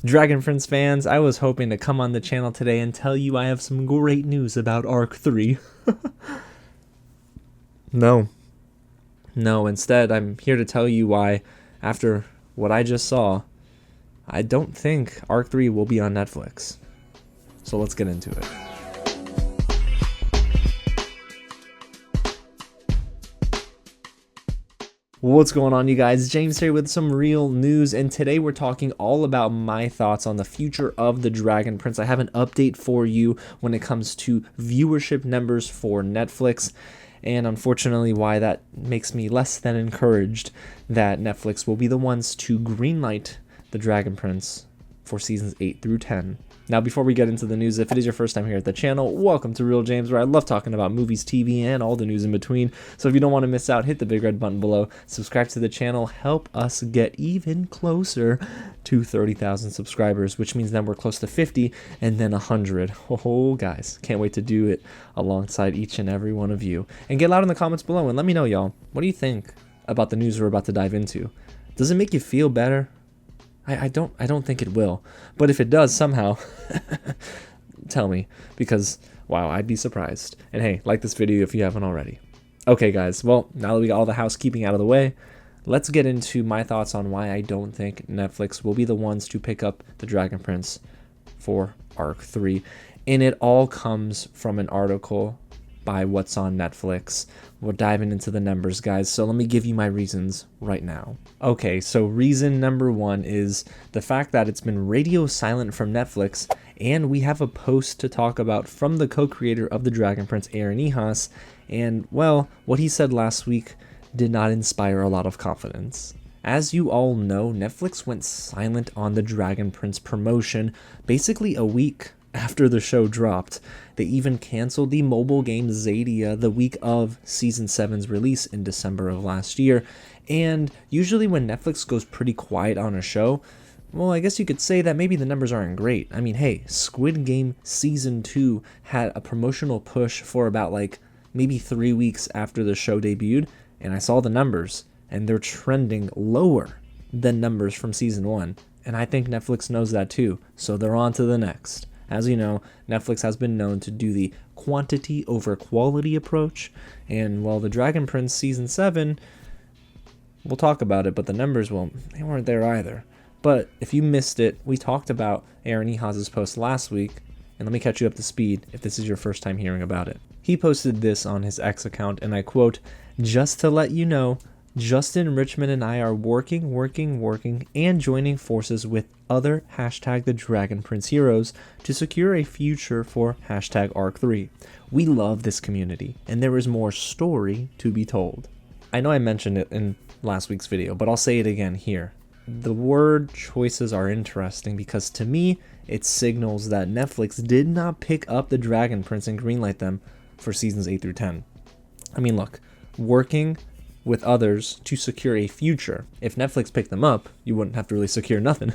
Dragon Prince fans, I was hoping to come on the channel today and tell you I have some great news about Arc 3. No, instead I'm here to tell you why, after what I just saw, I don't think Arc 3 will be on Netflix. So let's get into it. What's going on, you guys? James here with some real news, and today we're talking all about my thoughts on the future of the Dragon Prince. I have an update for you when it comes to viewership numbers for Netflix, and unfortunately why that makes me less than encouraged that Netflix will be the ones to greenlight the Dragon Prince for seasons 8 through 10. Now, before we get into the news, if it is your first time here at the channel, welcome to Real James, where I love talking about movies, TV, and all the news in between. So if you don't want to miss out, hit the big red button below, subscribe to the channel, help us get even closer to 30,000 subscribers, which means then we're close to 50 and then 100. Oh, guys, can't wait to do it alongside each and every one of you. And get loud in the comments below and let me know, y'all, what do you think about the news we're about to dive into? Does it make you feel better? I don't think it will, but if it does somehow, tell me, because wow, I'd be surprised. And hey, like this video if you haven't already. Okay, guys, well, now that we got all the housekeeping out of the way, let's get into my thoughts on why I don't think Netflix will be the ones to pick up the Dragon Prince for Arc 3. And it all comes from an article by What's on Netflix. We're diving into the numbers, guys, so let me give you my reasons right now. Okay, so reason number one is the fact that it's been radio silent from Netflix, and we have a post to talk about from the co-creator of the Dragon Prince, Ehasz, and well, what he said last week did not inspire a lot of confidence. As you all know, Netflix went silent on the Dragon Prince promotion basically a week after the show dropped. They even canceled the mobile game Zadia the week of Season 7's release in December of last year. And usually when Netflix goes pretty quiet on a show, well, I guess you could say that maybe the numbers aren't great. I mean, hey, Squid Game Season 2 had a promotional push for about maybe 3 weeks after the show debuted, and I saw the numbers, and they're trending lower than numbers from Season 1. And I think Netflix knows that too, so they're on to the next. As you know, Netflix has been known to do the quantity over quality approach, and while the Dragon Prince Season 7, we'll talk about it, but the numbers, well, they weren't there either. But if you missed it, we talked about Ehasz's post last week, and let me catch you up to speed if this is your first time hearing about it. He posted this on his X account, and I quote, "Just to let you know, Justin, Richmond, and I are working, and joining forces with other hashtag the Dragon Prince heroes to secure a future for hashtag Arc 3. We love this community, and there is more story to be told." I know I mentioned it in last week's video, but I'll say it again here. The word choices are interesting because to me, it signals that Netflix did not pick up the Dragon Prince and greenlight them for seasons 8 through 10. I mean, look, working with others to secure a future. If Netflix picked them up, you wouldn't have to really secure nothing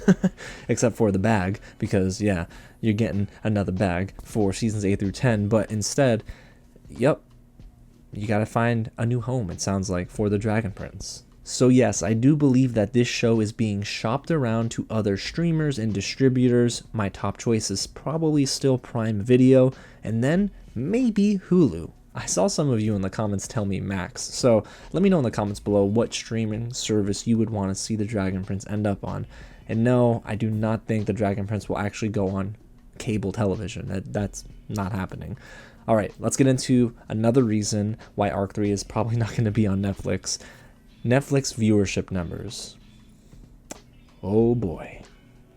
except for the bag, because yeah, you're getting another bag for seasons 8 through 10, but instead, yep, you gotta find a new home, it sounds like, for the Dragon Prince. So yes, I do believe that this show is being shopped around to other streamers and distributors. My top choice is probably still Prime Video, and then maybe Hulu. I saw some of you in the comments tell me Max, so let me know in the comments below what streaming service you would want to see the Dragon Prince end up on. And no, I do not think the Dragon Prince will actually go on cable television. That's not happening. Alright, let's get into another reason why Arc 3 is probably not going to be on Netflix. Netflix viewership numbers. Oh boy.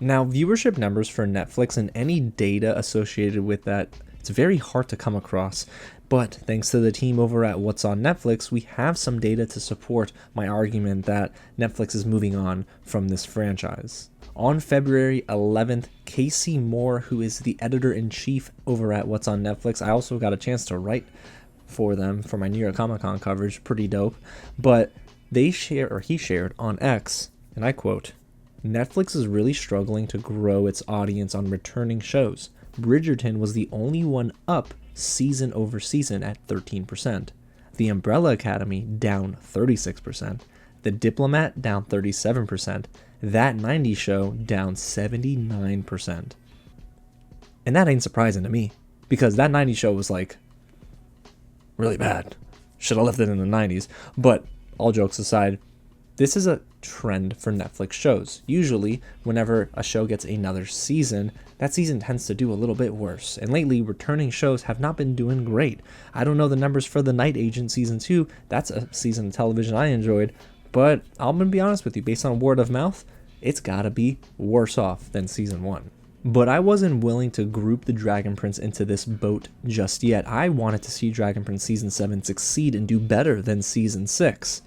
Now, viewership numbers for Netflix and any data associated with that, it's very hard to come across. But thanks to the team over at What's on Netflix, we have some data to support my argument that Netflix is moving on from this franchise. On February 11th, Casey Moore, who is the editor-in-chief over at What's on Netflix, I also got a chance to write for them for my New York Comic Con coverage, pretty dope, but he shared on X, and I quote, "Netflix is really struggling to grow its audience on returning shows. Bridgerton was the only one up season over season at 13%. The Umbrella Academy down 36%. The Diplomat down 37%. That 90s show down 79%. And that ain't surprising to me, because that 90s show was like really bad. Should have left it in the 90s. But all jokes aside, this is a trend for Netflix shows. Usually, whenever a show gets another season, that season tends to do a little bit worse. And lately, returning shows have not been doing great. I don't know the numbers for The Night Agent Season 2. That's a season of television I enjoyed. But I'm going to be honest with you, based on word of mouth, it's got to be worse off than Season 1. But I wasn't willing to group the Dragon Prince into this boat just yet. I wanted to see Dragon Prince Season 7 succeed and do better than Season 6.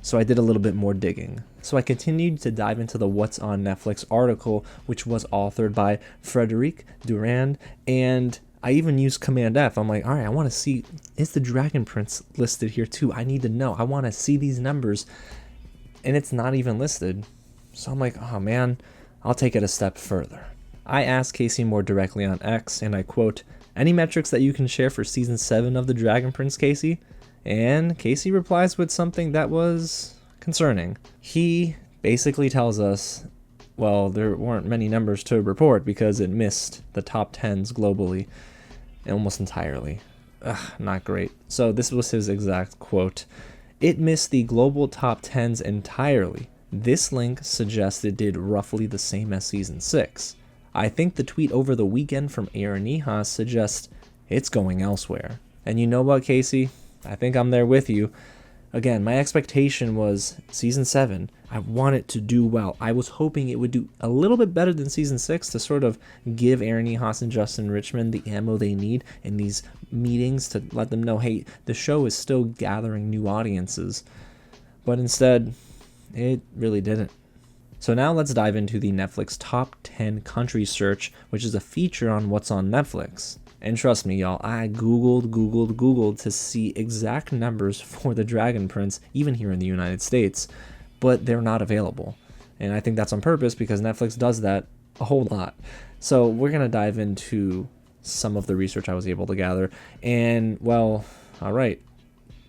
So I did a little bit more digging. So I continued to dive into the What's on Netflix article, which was authored by Frederic Durand, and I even used Command F. I'm like, all right, I want to see, is the Dragon Prince listed here too? I need to know. I want to see these numbers. And it's not even listed. So I'm like, oh man, I'll take it a step further. I asked Casey more directly on X, and I quote, any metrics that you can share for Season 7 of the Dragon Prince, Casey? And Casey replies with something that was concerning. He basically tells us, well, there weren't many numbers to report because it missed the top 10s globally almost entirely. Not great. So this was his exact quote. It missed the global top 10s entirely. This link suggests it did roughly the same as Season 6. I think the tweet over the weekend from Aaron Ehasz suggests it's going elsewhere. And you know what, Casey? I think I'm there with you. Again, my expectation was Season 7. I want it to do well. I was hoping it would do a little bit better than Season 6 to sort of give Aaron Ehasz and Justin Richmond the ammo they need in these meetings to let them know, hey, the show is still gathering new audiences. But instead, it really didn't. So now let's dive into the Netflix Top 10 Countries search, which is a feature on What's on Netflix. And trust me, y'all, I Googled to see exact numbers for the Dragon Prince, even here in the United States, but they're not available. And I think that's on purpose because Netflix does that a whole lot. So we're going to dive into some of the research I was able to gather. And, well, all right,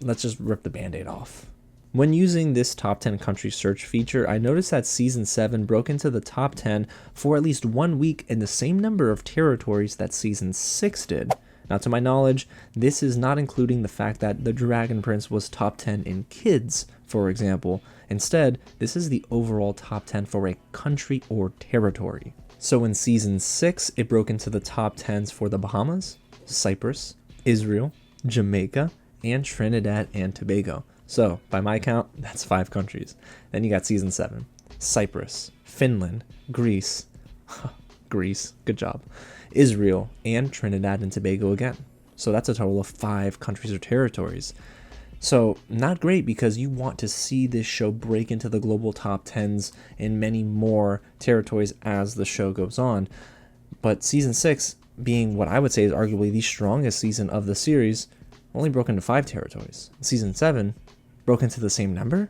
let's just rip the Band-Aid off. When using this top 10 country search feature, I noticed that Season 7 broke into the top 10 for at least 1 week in the same number of territories that Season 6 did. Now, to my knowledge, this is not including the fact that the Dragon Prince was top 10 in kids, for example. Instead, this is the overall top 10 for a country or territory. So in Season 6, it broke into the top 10s for the Bahamas, Cyprus, Israel, Jamaica, and Trinidad and Tobago. So, by my count, that's 5 countries. Then you got Season 7. Cyprus, Finland, Greece, good job, Israel, and Trinidad and Tobago again. So that's a total of 5 countries or territories. So, not great because you want to see this show break into the global top 10s in many more territories as the show goes on. But Season 6, being what I would say is arguably the strongest season of the series, only broke into 5 territories. Season 7 broke into the same number?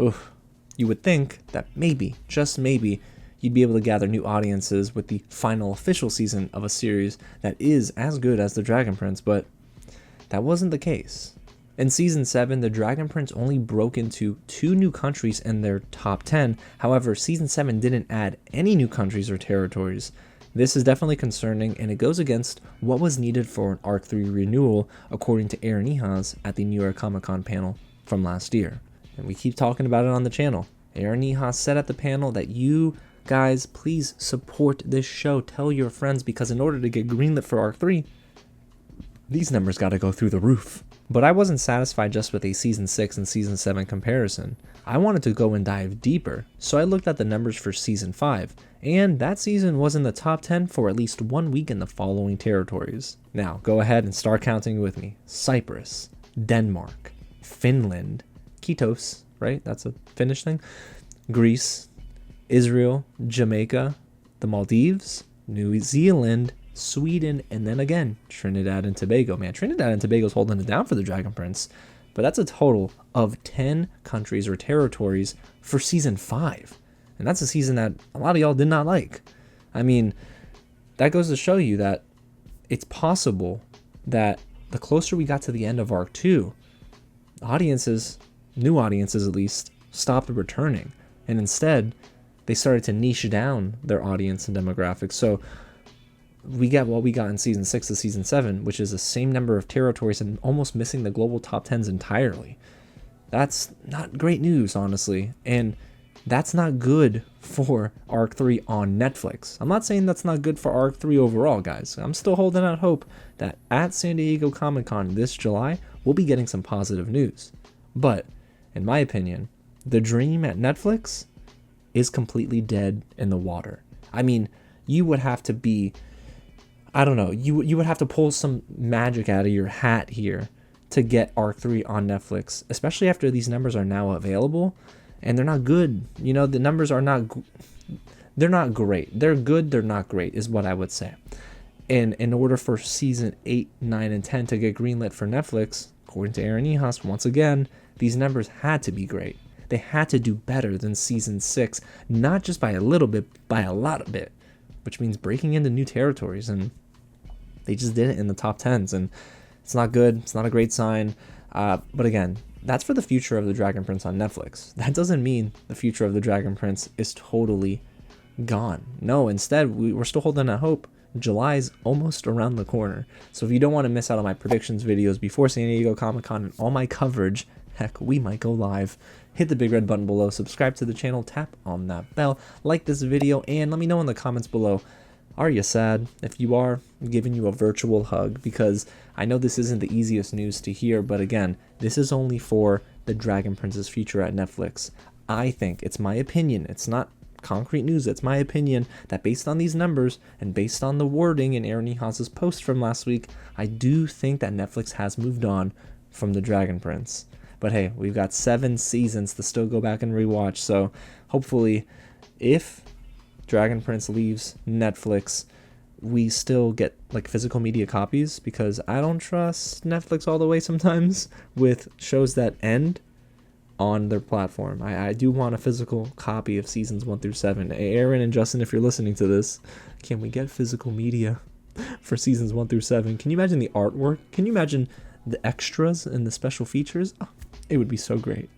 Oof. You would think that maybe, just maybe, you'd be able to gather new audiences with the final official season of a series that is as good as The Dragon Prince, but that wasn't the case. In Season 7, The Dragon Prince only broke into 2 new countries in their top 10. However, Season 7 didn't add any new countries or territories. This is definitely concerning, and it goes against what was needed for an Arc 3 renewal, according to Aaron Ehasz at the New York Comic Con panel from last year. And we keep talking about it on the channel. Aaron Ehasz said at the panel that you guys, please support this show. Tell your friends, because in order to get greenlit for Arc 3, these numbers got to go through the roof. But I wasn't satisfied just with a Season 6 and Season 7 comparison. I wanted to go and dive deeper, so I looked at the numbers for Season 5, and that season was in the top 10 for at least 1 week in the following territories. Now, go ahead and start counting with me. Cyprus, Denmark, Finland, Kitos, right? That's a Finnish thing. Greece, Israel, Jamaica, the Maldives, New Zealand, Sweden, and then again, Trinidad and Tobago. Man, Trinidad and Tobago's holding it down for the Dragon Prince. But that's a total of 10 countries or territories for Season 5. And that's a season that a lot of y'all did not like. I mean, that goes to show you that it's possible that the closer we got to the end of Arc 2, audiences, new audiences at least, stopped returning, and instead they started to niche down their audience and demographics. So we get what we got in season 6 to season 7, which is the same number of territories and almost missing the global top 10s entirely. That's not great news, honestly, and that's not good for Arc 3 on Netflix. I'm not saying that's not good for Arc 3 overall, guys. I'm still holding out hope that at San Diego Comic-Con this July, we'll be getting some positive news. But, in my opinion, the dream at Netflix is completely dead in the water. I mean, you would have to be, I don't know, you would have to pull some magic out of your hat here to get Arc 3 on Netflix, especially after these numbers are now available, and they're not good. You know, the numbers are not, they're not great. They're good, they're not great, is what I would say. And in order for season 8, 9, and 10 to get greenlit for Netflix, according to Ehasz, once again, these numbers had to be great. They had to do better than season 6, not just by a little bit, by a lot of bit, which means breaking into new territories, and they just did it in the top 10s, and it's not good. It's not a great sign. But again, that's for the future of the Dragon Prince on Netflix. That doesn't mean the future of the Dragon Prince is totally gone. No, instead, we're still holding out hope. July's almost around the corner. So if you don't want to miss out on my predictions videos before San Diego Comic-Con and all my coverage, heck, we might go live. Hit the big red button below, subscribe to the channel, tap on that bell, like this video, and let me know in the comments below, are you sad? If you are, I'm giving you a virtual hug, because I know this isn't the easiest news to hear, but again, this is only for the Dragon Prince's future at Netflix. I think, it's my opinion, it's not concrete news, it's my opinion, that based on these numbers and based on the wording in Ehasz's post from last week, I do think that Netflix has moved on from the Dragon Prince. But hey, we've got 7 seasons to still go back and rewatch, so hopefully if Dragon Prince leaves Netflix, we still get like physical media copies, because I don't trust Netflix all the way sometimes with shows that end on their platform. I do want a physical copy of seasons 1 through 7. Aaron and Justin, if you're listening to this, can we get physical media for seasons 1 through 7? Can you imagine the artwork? Can you imagine the extras and the special features? Oh, it would be so great.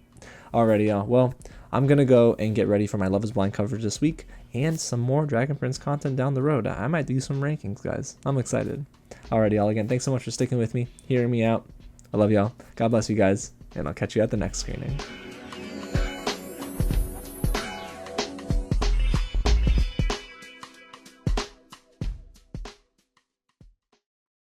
Alrighty, y'all. Well, I'm going to go and get ready for my Love is Blind coverage this week and some more Dragon Prince content down the road. I might do some rankings, guys. I'm excited. Alrighty, y'all. Again, thanks so much for sticking with me, hearing me out. I love y'all. God bless you guys, and I'll catch you at the next screening.